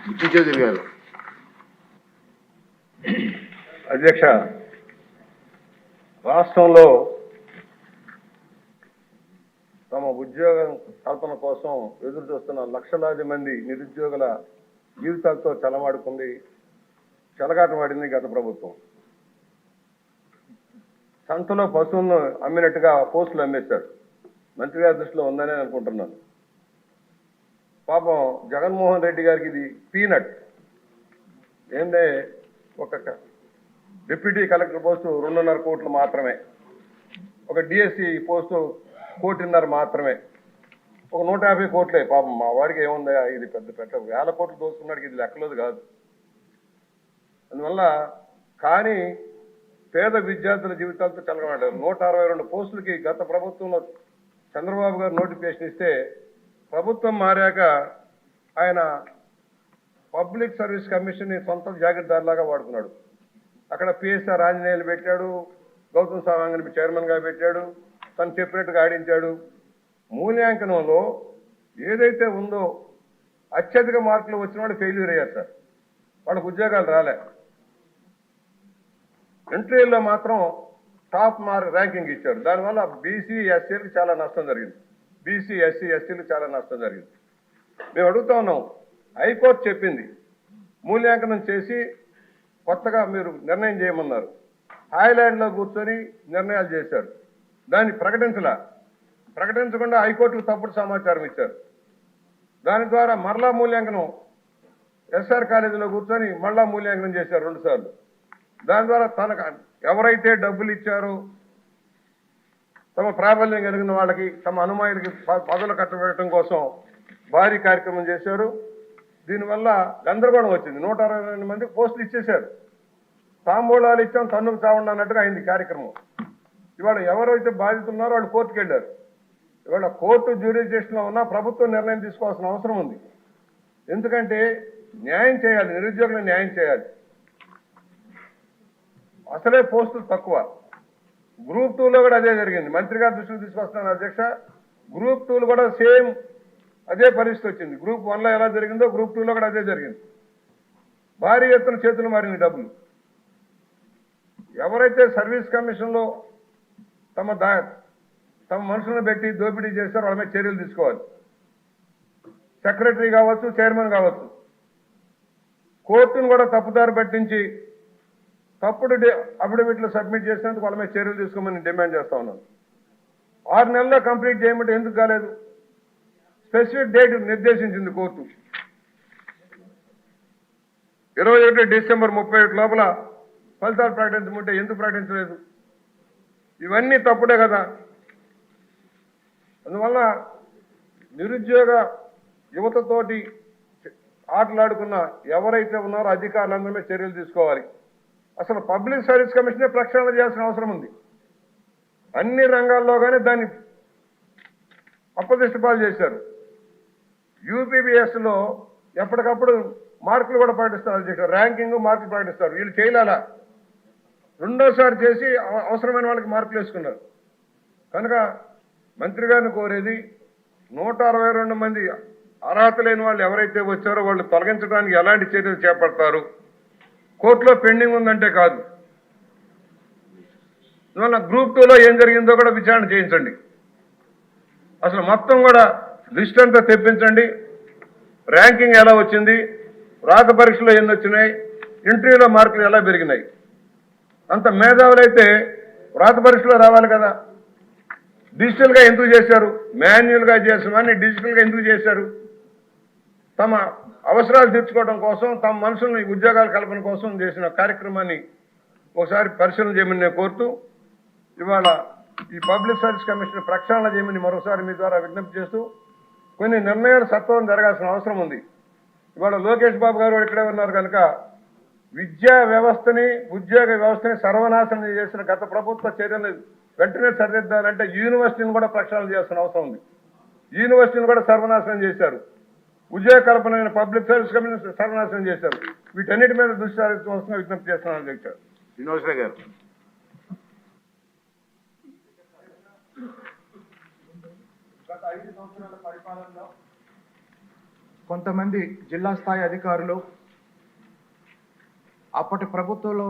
చౌదరి గారు. అధ్యక్ష, రాష్ట్రంలో తమ ఉద్యోగ కల్పన కోసం ఎదురు చూస్తున్న లక్షలాది మంది నిరుద్యోగుల జీవితాలతో చెలగాటమాడింది గత ప్రభుత్వం. సంతలో పశువులను అమ్మినట్టుగా పోస్టులు అమ్మేశారు. మంత్రి గారి దృష్టిలో ఉందని అనుకుంటున్నాను. పాపం జగన్మోహన్ రెడ్డి గారికి ఇది పీనట్. ఏంటంటే ఒక డిప్యూటీ కలెక్టర్ పోస్టు 2.5 కోట్లు మాత్రమే, ఒక డిఎస్సి పోస్టు 1.5 కోట్లు మాత్రమే, ఒక 150 కోట్లే. పాపం మా వాడికి ఏముందా, ఇది పెద్ద వేల కోట్లు దోసుకున్నాడికి ఇది లెక్కలేదు కాదు. అందువల్ల కానీ పేద విద్యార్థుల జీవితాలతో చెలగమాడారు. 162 పోస్టులకి గత ప్రభుత్వంలో చంద్రబాబు గారు నోటిఫికేషన్ ఇస్తే ప్రభుత్వం మారాక ఆయన పబ్లిక్ సర్వీస్ కమిషన్ని సొంత జాగ్రత్తలాగా వాడుకున్నాడు. అక్కడ పిఎస్ఆర్ ఆంజనేయులు పెట్టాడు, గౌతమ్ సవాంగ్ని చైర్మన్గా పెట్టాడు, తను చెప్పినట్టుగా ఆడించాడు. మూల్యాంకనంలో ఏదైతే ఉందో అత్యధిక మార్కులు వచ్చిన వాళ్ళు ఫెయిల్యూర్ అయ్యారు సార్. వాళ్ళకు ఉద్యోగాలు రాలే. ఇంటర్వ్యూలో మాత్రం టాప్ ర్యాంకింగ్ ఇచ్చారు. దానివల్ల బీసీ ఎస్సీలకు చాలా నష్టం జరిగింది. బీసీ ఎస్సీ ఎస్టీలకు చాలా నష్టం జరిగింది. మేము అడుగుతా ఉన్నాం, హైకోర్టు చెప్పింది మూల్యాంకనం చేసి కొత్తగా మీరు నిర్ణయం చేయమన్నారు. హాయ్లాండ్లో కూర్చొని నిర్ణయాలు చేశారు. దాన్ని ప్రకటించకుండా హైకోర్టుకు తప్పుడు సమాచారం ఇచ్చారు. దాని ద్వారా మరలా మూల్యాంకనం ఎస్ఆర్ కాలేజీలో కూర్చొని మళ్ళా మూల్యాంకనం చేశారు 2 సార్లు. దాని ద్వారా తనకు ఎవరైతే డబ్బులు ఇచ్చారో తమ ప్రాబల్యం కలిగిన వాళ్ళకి, తమ అనుమాయులకి పదవులు కట్టబెట్టడం కోసం భారీ కార్యక్రమం చేశారు. దీనివల్ల గందరగోళం వచ్చింది. 162 మందికి పోస్టులు ఇచ్చేశారు. తాంబూలాలు ఇచ్చాం, తన్నుకు చావండి అన్నట్టుగా అయింది కార్యక్రమం. ఇవాళ ఎవరైతే బాధితులు ఉన్నారో వాళ్ళు కోర్టుకు వెళ్ళారు. ఇవాళ కోర్టు జ్యూరిడిక్షన్లో ఉన్న ప్రభుత్వం నిర్ణయం తీసుకోవాల్సిన అవసరం ఉంది. ఎందుకంటే న్యాయం చేయాలి, నిరుద్యోగులకు న్యాయం చేయాలి. అసలే పోస్టులు తక్కువ. గ్రూప్ 2లో కూడా అదే జరిగింది. మంత్రి గారి దృష్టికి తీసుకొస్తున్నాను అధ్యక్ష. గ్రూప్ 2లో కూడా సేమ్ అదే పరిస్థితి వచ్చింది. గ్రూప్ 1లో ఎలా జరిగిందో గ్రూప్ 2లో కూడా అదే జరిగింది. భారీ ఎత్తున చేతులు మారింది డబ్బులు. ఎవరైతే సర్వీస్ కమిషన్లో తమ మనుషులను పెట్టి దోపిడీ చేస్తారో వాళ్ళ మీద చర్యలు తీసుకోవాలి. సెక్రటరీ కావచ్చు, చైర్మన్ కావచ్చు. కోర్టును కూడా తప్పుదారి పట్టించి తప్పుడు అఫిడవిట్లు సబ్మిట్ చేసినందుకు వాళ్ళ మీద చర్యలు తీసుకోమని డిమాండ్ చేస్తా ఉన్నాను. 6 నెలల్లో కంప్లీట్ చేయమంటే ఎందుకు కాలేదు? స్పెసిఫిక్ డేట్ నిర్దేశించింది కోర్టు. 21 డిసెంబర్ 31 లోపల ఫలితాలు ప్రకటించమంటే ఎందుకు ప్రకటించలేదు? ఇవన్నీ తప్పుడే కదా. అందువల్ల నిరుద్యోగ యువతతోటి ఆటలాడుకున్న ఎవరైతే ఉన్నారో అధికారులందరి మీద చర్యలు తీసుకోవాలి. అసలు పబ్లిక్ సర్వీస్ కమిషనే ప్రక్షాళన చేయాల్సిన అవసరం ఉంది. అన్ని రంగాల్లో కానీ దాన్ని అప్రతిష్టపాలు చేశారు. యూపీబీఎస్లో ఎప్పటికప్పుడు మార్కులు కూడా ప్రకటిస్తారు అధ్యక్ష. ర్యాంకింగ్ మార్కులు ప్రకటిస్తారు. వీళ్ళు చేయలేలా. రెండోసారి చేసి అవసరమైన వాళ్ళకి మార్కులు వేసుకున్నారు. కనుక మంత్రి గారిని కోరేది 162 మంది అర్హత లేని వాళ్ళు ఎవరైతే వచ్చారో వాళ్ళు తొలగించడానికి ఎలాంటి చర్యలు చేపడతారు? కోర్టులో పెండింగ్ ఉందంటే కాదు. ఇవాళ గ్రూప్ 2లో ఏం జరిగిందో కూడా విచారణ చేయించండి. అసలు మొత్తం కూడా లిస్ట్ అంతా తెప్పించండి. ర్యాంకింగ్ ఎలా వచ్చింది, రాత పరీక్షలో ఎన్ని వచ్చినాయి, ఇంటర్వ్యూలో మార్కులు ఎలా పెరిగినాయి. అంత మేధావులైతే రాత పరీక్షలో రావాలి కదా. డిజిటల్గా ఎందుకు చేశారు? మాన్యువల్గా చేసామని డిజిటల్గా ఎందుకు చేశారు? తమ అవసరాలు తీర్చుకోవడం కోసం, తమ మనుషుల్ని ఉద్యోగాల కల్పన కోసం చేసిన కార్యక్రమాన్ని ఒకసారి పరిశీలన చేయమని నేను కోరుతూ, ఇవాళ ఈ పబ్లిక్ సర్వీస్ కమిషన్ ప్రక్షాళన చేయమని మరోసారి మీ ద్వారా విజ్ఞప్తి చేస్తూ, కొన్ని నిర్ణయాలు సత్వరం జరగాల్సిన అవసరం ఉంది. ఇవాళ లోకేష్ బాబు గారు ఇక్కడే ఉన్నారు కనుక విద్యా వ్యవస్థని, ఉద్యోగ వ్యవస్థని సర్వనాశనం చేసిన గత ప్రభుత్వ చర్యలు వెంటనే సరిదిద్దాలంటే యూనివర్సిటీని కూడా ప్రక్షాళన చేయాల్సిన అవసరం ఉంది. యూనివర్సిటీని కూడా సర్వనాశనం చేశారు. ఉద్యోగ కల్పన పబ్లిక్ సర్వీస్ కమిషన్ సర్వనాశనం చేశారు. వీటన్నిటి మీద దృష్టి సారించవలసిన విజ్ఞప్తి చేస్తున్నాను అధ్యక్ష. శ్రీనివాసరావు గారు. గత 5 సంవత్సరాల పరిపాలనలో కొంతమంది జిల్లా స్థాయి అధికారులు అప్పటి ప్రభుత్వంలో